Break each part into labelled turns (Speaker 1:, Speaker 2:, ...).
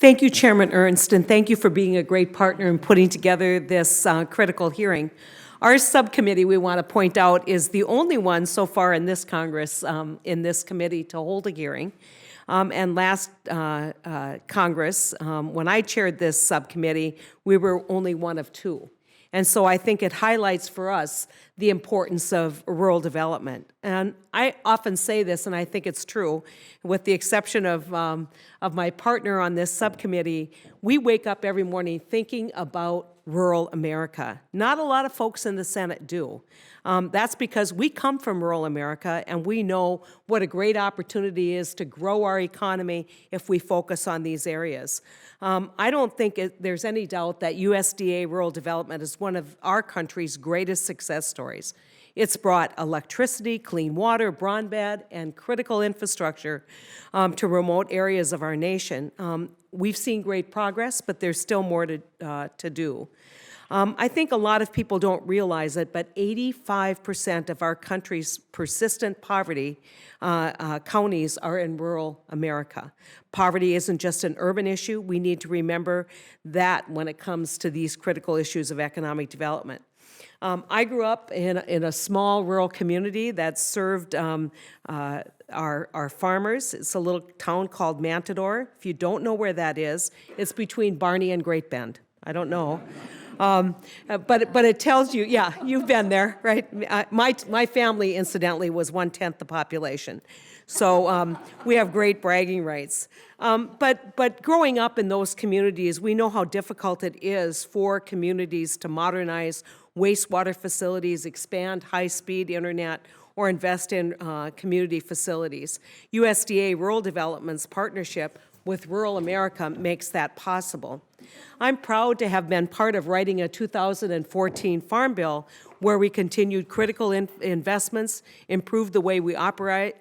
Speaker 1: Thank you, Chairman Ernst, and thank you for being a great partner in putting together this critical hearing. Our subcommittee, we want to point out, is the only one so far in this Congress, in this committee, to hold a hearing. And last Congress, when I chaired this subcommittee, we were only one of two. And so I think it highlights for us the importance of rural development. And I often say this, and I think it's true, with the exception of my partner on this subcommittee, we wake up every morning thinking about rural America. Not a lot of folks in the Senate do. That's because we come from rural America and we know what a great opportunity is to grow our economy if we focus on these areas. I don't think there's any doubt that USDA Rural Development is one of our country's greatest success stories. It's brought electricity, clean water, broadband, and critical infrastructure to remote areas of our nation. We've seen great progress, but there's still more to do. I think a lot of people don't realize it, but 85% of our country's persistent poverty counties are in rural America. Poverty isn't just an urban issue. We need to remember that when it comes to these critical issues of economic development. I grew up in a small rural community that served our farmers. It's a little town called Mantador. If you don't know where that is, it's between Barney and Great Bend. I don't know. But it tells you, yeah, you've been there, right? My family, incidentally, was 1/10 the population. So we have great bragging rights. But growing up in those communities, we know how difficult it is for communities to modernize wastewater facilities, expand high-speed internet, or invest in community facilities. USDA Rural Development's partnership with rural America makes that possible. I'm proud to have been part of writing a 2014 Farm Bill where we continued critical investments, improved the way we operate,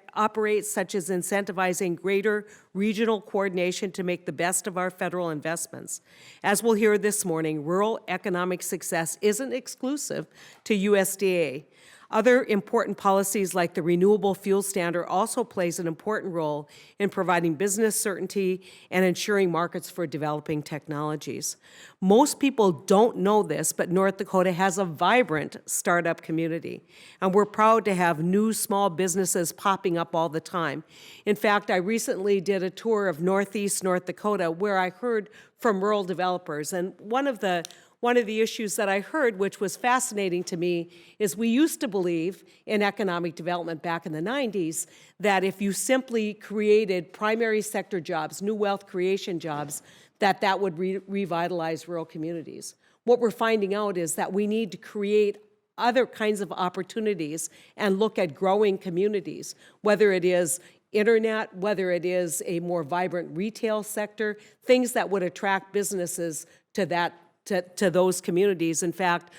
Speaker 1: such as incentivizing greater regional coordination to make the best of our federal investments. As we'll hear this morning, rural economic success isn't exclusive to USDA. Other important policies like the Renewable Fuel Standard also plays an important role in providing business certainty and ensuring markets for developing technologies. Most people don't know this, but North Dakota has a vibrant startup community, and we're proud to have new small businesses popping up all the time. In fact, I recently did a tour of Northeast North Dakota where I heard from rural developers, and one of the issues that I heard, which was fascinating to me, is we used to believe in economic development back in the 90s that if you simply created primary sector jobs, new wealth creation jobs, that would revitalize rural communities. What we're finding out is that we need to create other kinds of opportunities and look at growing communities, whether it is internet, whether it is a more vibrant retail sector, things that would attract businesses to those communities. In fact,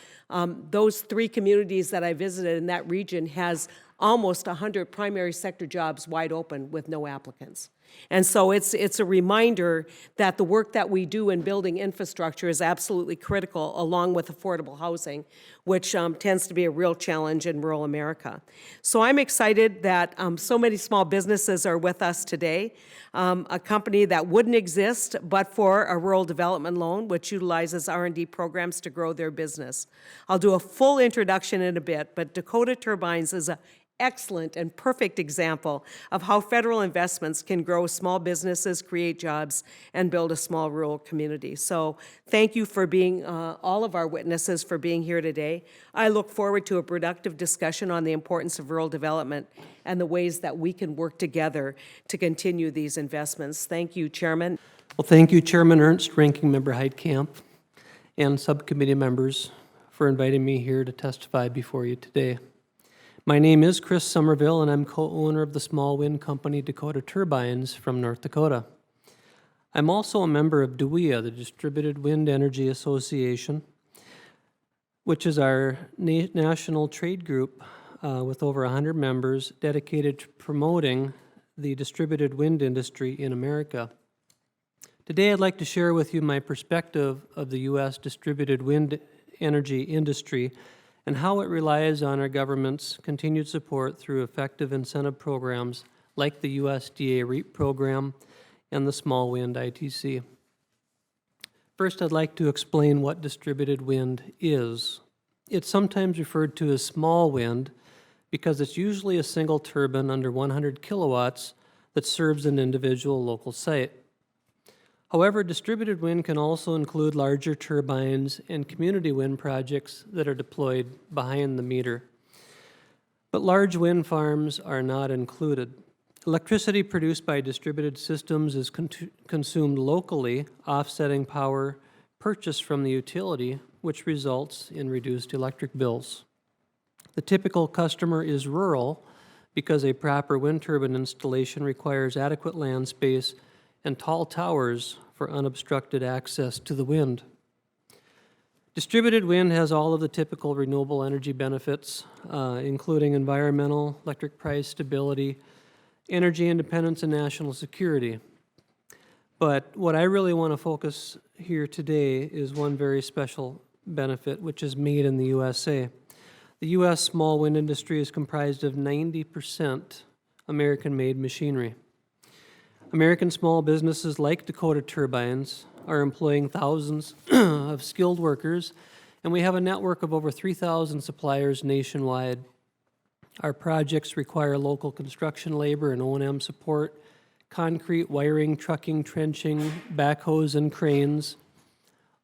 Speaker 1: those 3 communities that I visited in that region has almost 100 primary sector jobs wide open with no applicants. And so it's a reminder that the work that we do in building infrastructure is absolutely critical, along with affordable housing, which tends to be a real challenge in rural America. So I'm excited that so many small businesses are with us today. A company that wouldn't exist but for a rural development loan, which utilizes R&D programs to grow their business. I'll do a full introduction in a bit, but Dakota Turbines is an excellent and perfect example of how federal investments can grow small businesses, create jobs, and build a small rural community. So thank you for being, all of our witnesses for being here today. I look forward to a productive discussion on the importance of rural development and the ways that we can work together to continue these investments. Thank you, Chairman.
Speaker 2: Well, thank you, Chairman Ernst, Ranking Member Heitkamp, and subcommittee members for inviting me here to testify before you today. My name is Cris Somerville, and I'm co-owner of the small wind company Dakota Turbines from North Dakota. I'm also a member of DWEA, the Distributed Wind Energy Association, which is our national trade group with over 100 members dedicated to promoting the distributed wind industry in America. Today, I'd like to share with you my perspective of the U.S. distributed wind energy industry and how it relies on our government's continued support through effective incentive programs like the USDA REAP program and the Small Wind ITC. First, I'd like to explain what distributed wind is. It's sometimes referred to as small wind because it's usually a single turbine under 100 kilowatts that serves an individual local site. However, distributed wind can also include larger turbines and community wind projects that are deployed behind the meter. But large wind farms are not included. Electricity produced by distributed systems is consumed locally, offsetting power purchased from the utility, which results in reduced electric bills. The typical customer is rural because a proper wind turbine installation requires adequate land space and tall towers for unobstructed access to the wind. Distributed wind has all of the typical renewable energy benefits, including environmental, electric price stability, energy independence, and national security. But what I really want to focus here today is one very special benefit, which is made in the USA. The U.S. small wind industry is comprised of 90% American-made machinery. American small businesses like Dakota Turbines are employing thousands of skilled workers, and we have a network of over 3,000 suppliers nationwide. Our projects require local construction labor and O&M support, concrete, wiring, trucking, trenching, backhoes, and cranes.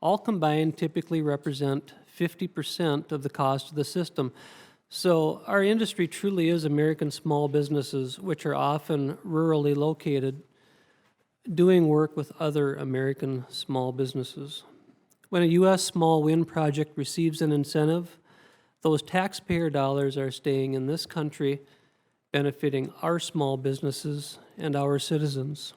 Speaker 2: All combined typically represent 50% of the cost of the system. So our industry truly is American small businesses, which are often rurally located, doing work with other American small businesses. When a U.S. small wind project receives an incentive, those taxpayer dollars are staying in this country, benefiting our small businesses and our citizens.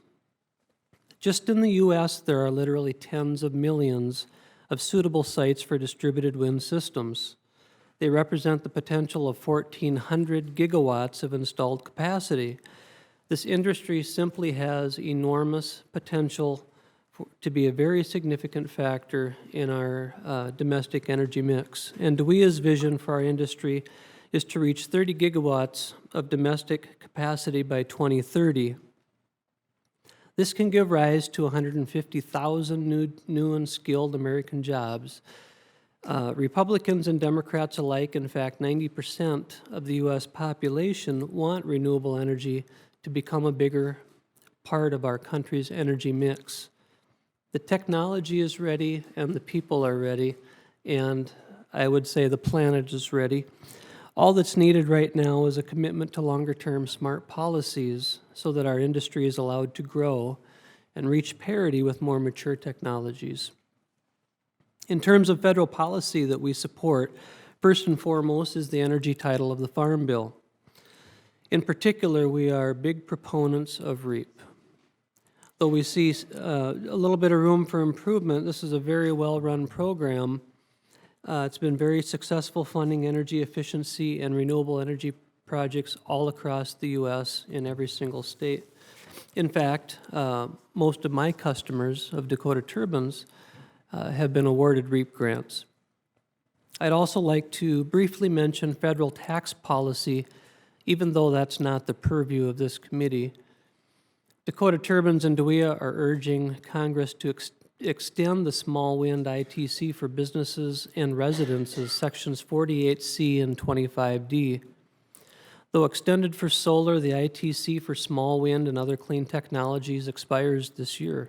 Speaker 2: Just in the U.S., there are literally tens of millions of suitable sites for distributed wind systems. They represent the potential of 1,400 gigawatts of installed capacity. This industry simply has enormous potential to be a very significant factor in our domestic energy mix. And DOE's vision for our industry is to reach 30 gigawatts of domestic capacity by 2030. This can give rise to 150,000 new and skilled American jobs. Republicans and Democrats alike, in fact, 90% of the U.S. population want renewable energy to become a bigger part of our country's energy mix. The technology is ready and the people are ready, and I would say the planet is ready. All that's needed right now is a commitment to longer-term smart policies so that our industry is allowed to grow and reach parity with more mature technologies. In terms of federal policy that we support, first and foremost is the energy title of the Farm Bill. In particular, we are big proponents of REAP. Though we see a little bit of room for improvement, this is a very well-run program. It's been very successful funding energy efficiency and renewable energy projects all across the U.S. in every single state. In fact, most of my customers of Dakota Turbines have been awarded REAP grants. I'd also like to briefly mention federal tax policy, even though that's not the purview of this committee. Dakota Turbines and DOEA are urging Congress to extend the small wind ITC for businesses and residences, sections 48C and 25D. Though extended for solar, the ITC for small wind and other clean technologies expires this year.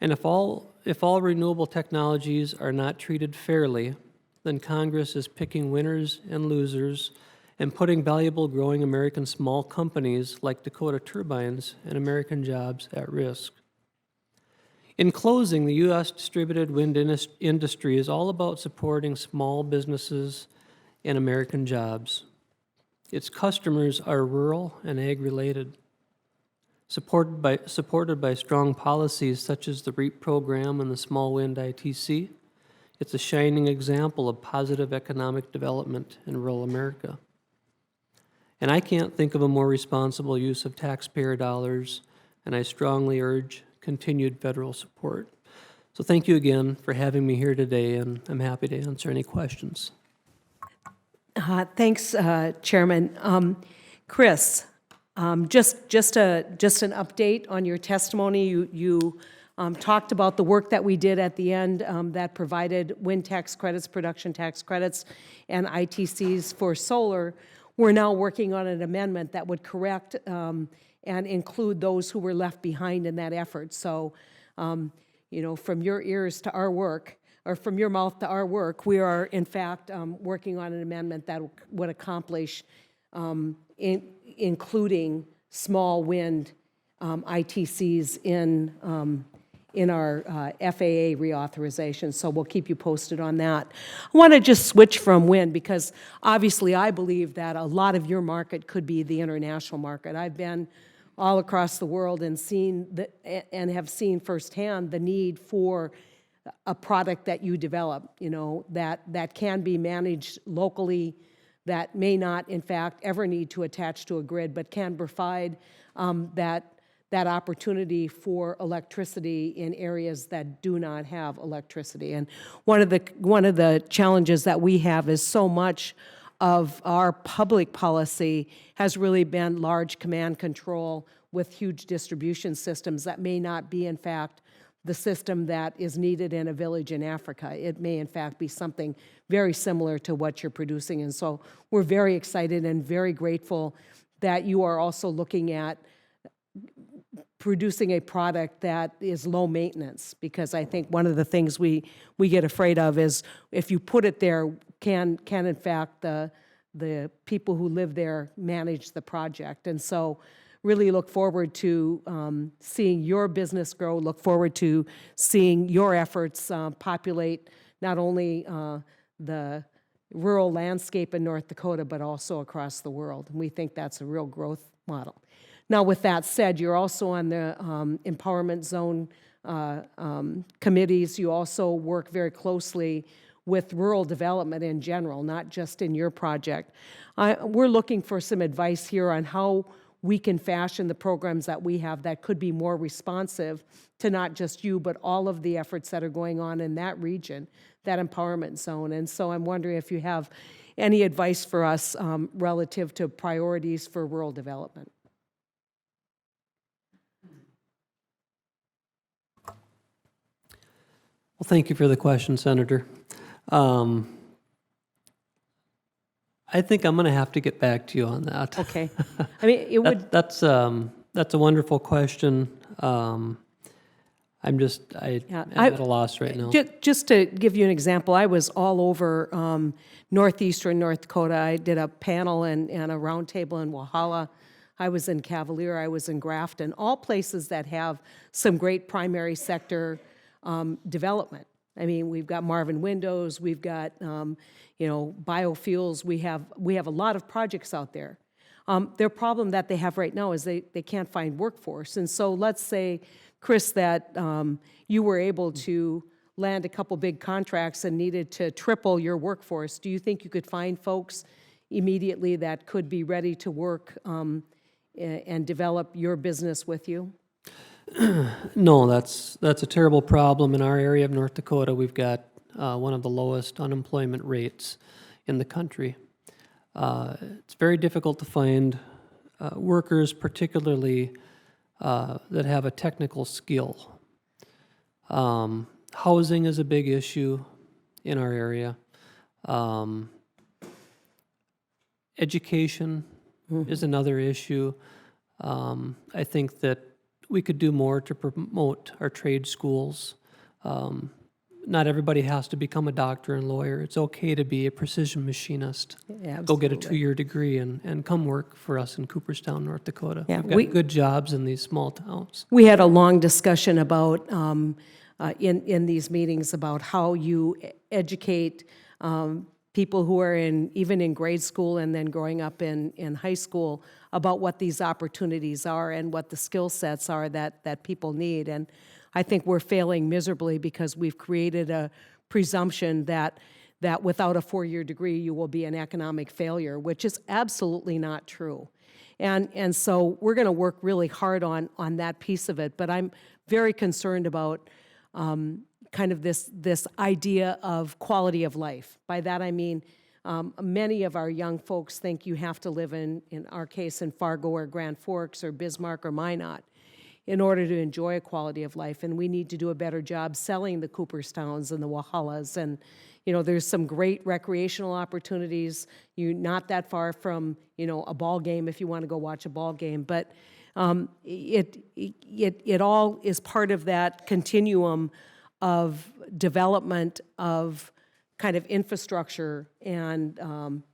Speaker 2: And if all renewable technologies are not treated fairly, then Congress is picking winners and losers and putting valuable growing American small companies like Dakota Turbines and American jobs at risk. In closing, the U.S. distributed wind industry is all about supporting small businesses and American jobs. Its customers are rural and ag-related. Supported by strong policies such as the REAP program and the small wind ITC, it's a shining example of positive economic development in rural America. And I can't think of a more responsible use of taxpayer dollars, and I strongly urge continued federal support. So thank you again for having me here today, and I'm happy to answer any questions.
Speaker 1: Thanks, Chairman. Cris, just an update on your testimony. You talked about the work that we did at the end that provided wind tax credits, production tax credits, and ITCs for solar. We're now working on an amendment that would correct and include those who were left behind in that effort. So, from your ears to our work, or from your mouth to our work, we are in fact working on an amendment that would accomplish including small wind ITCs in our FAA reauthorization, so we'll keep you posted on that. I want to just switch from wind because obviously I believe that a lot of your market could be the international market. I've been all across the world and have seen firsthand the need for a product that you develop, that can be managed locally, that may not, in fact, ever need to attach to a grid, but can provide that opportunity for electricity in areas that do not have electricity. And one of the challenges that we have is so much of our public policy has really been large command control with huge distribution systems that may not be, in fact, the system that is needed in a village in Africa. It may, in fact, be something very similar to what you're producing. And so we're very excited and very grateful that you are also looking at producing a product that is low maintenance, because I think one of the things we get afraid of is if you put it there, can in fact the people who live there manage the project? And so really look forward to seeing your business grow, look forward to seeing your efforts populate not only the rural landscape in North Dakota, but also across the world. And we think that's a real growth model. Now, with that said, you're also on the empowerment zone committees. You also work very closely with rural development in general, not just in your project. We're looking for some advice here on how we can fashion the programs that we have that could be more responsive to not just you, but all of the efforts that are going on in that region, that empowerment zone. And so I'm wondering if you have any advice for us relative to priorities for rural development.
Speaker 2: Well, thank you for the question, Senator. I think I'm going to have to get back to you on that.
Speaker 1: Okay. I mean, it would.
Speaker 2: That's a wonderful question. I'm at a loss right now.
Speaker 1: Just to give you an example, I was all over northeastern North Dakota. I did a panel and a roundtable in Walhalla. I was in Cavalier. I was in Grafton. All places that have some great primary sector development. I mean, we've got Marvin Windows, we've got biofuels. We have a lot of projects out there. Their problem that they have right now is they can't find workforce. And so let's say, Cris, that you were able to land a couple big contracts and needed to triple your workforce. Do you think you could find folks immediately that could be ready to work and develop your business with you?
Speaker 2: No, that's a terrible problem. In our area of North Dakota, we've got one of the lowest unemployment rates in the country. It's very difficult to find workers, particularly that have a technical skill. Housing is a big issue in our area. Education is another issue. I think that we could do more to promote our trade schools. Not everybody has to become a doctor and lawyer. It's okay to be a precision machinist.
Speaker 1: Yeah,
Speaker 2: go get a 2-year degree and come work for us in Cooperstown, North Dakota.
Speaker 1: Yeah,
Speaker 2: we've got good jobs in these small towns.
Speaker 1: We had a long discussion about in these meetings about how you educate people who are even in grade school and then growing up in high school about what these opportunities are and what the skill sets are that people need. And I think we're failing miserably because we've created a presumption that without a 4-year degree you will be an economic failure, which is absolutely not true. And so we're going to work really hard on that piece of it. But I'm very concerned about kind of this idea of quality of life. By that I mean many of our young folks think you have to live in our case, in Fargo or Grand Forks or Bismarck or Minot. in order to enjoy a quality of life. And we need to do a better job selling the Cooperstowns and the Walhallas. And, there's some great recreational opportunities. You're not that far from, a ball game if you want to go watch a ball game. But it all is part of that continuum of development of kind of infrastructure and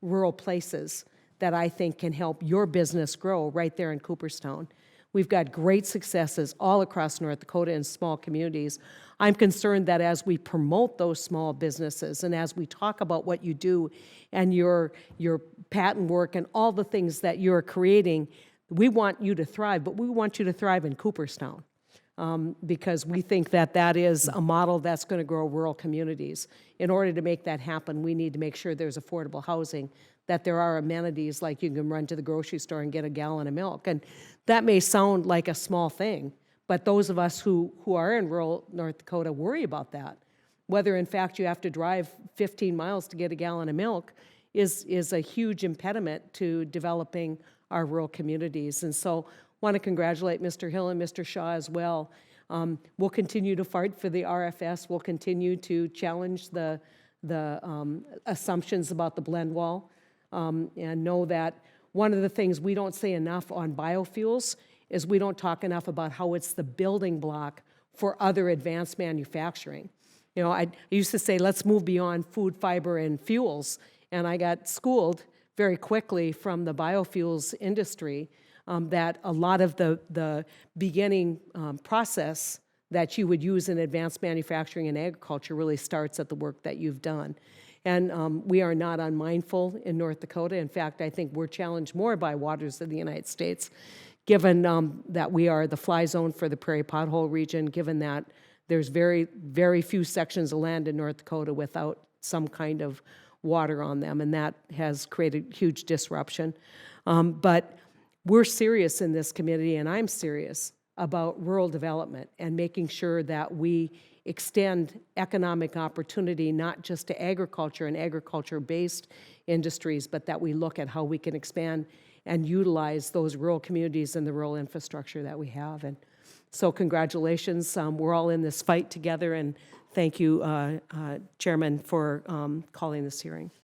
Speaker 1: rural places that I think can help your business grow right there in Cooperstown. We've got great successes all across North Dakota in small communities. I'm concerned that as we promote those small businesses and as we talk about what you do and your patent work and all the things that you're creating, we want you to thrive, but we want you to thrive in Cooperstown. Because we think that that is a model that's going to grow rural communities. In order to make that happen, we need to make sure there's affordable housing, that there are amenities like you can run to the grocery store and get a gallon of milk. And that may sound like a small thing, but those of us who are in rural North Dakota worry about that. Whether, in fact, you have to drive 15 miles to get a gallon of milk is a huge impediment to developing our rural communities. And so want to congratulate Mr. Hill and Mr. Shaw as well. We'll continue to fight for the RFS. We'll continue to challenge the assumptions about the blend wall, and know that one of the things we don't say enough on biofuels is we don't talk enough about how it's the building block for other advanced manufacturing. I used to say, let's move beyond food, fiber, and fuels, and I got schooled very quickly from the biofuels industry that a lot of the beginning process that you would use in advanced manufacturing and agriculture really starts at the work that you've done. And we are not unmindful in North Dakota. In fact, I think we're challenged more by waters of the United States, given that we are the fly zone for the prairie pothole region, given that there's very, very few sections of land in North Dakota without some kind of water on them, and that has created huge disruption. But we're serious in this committee, and I'm serious about rural development and making sure that we extend economic opportunity not just to agriculture and agriculture-based industries, but that we look at how we can expand and utilize those rural communities and the rural infrastructure that we have. And so congratulations. We're all in this fight together, and thank you, Chairman, for calling this hearing.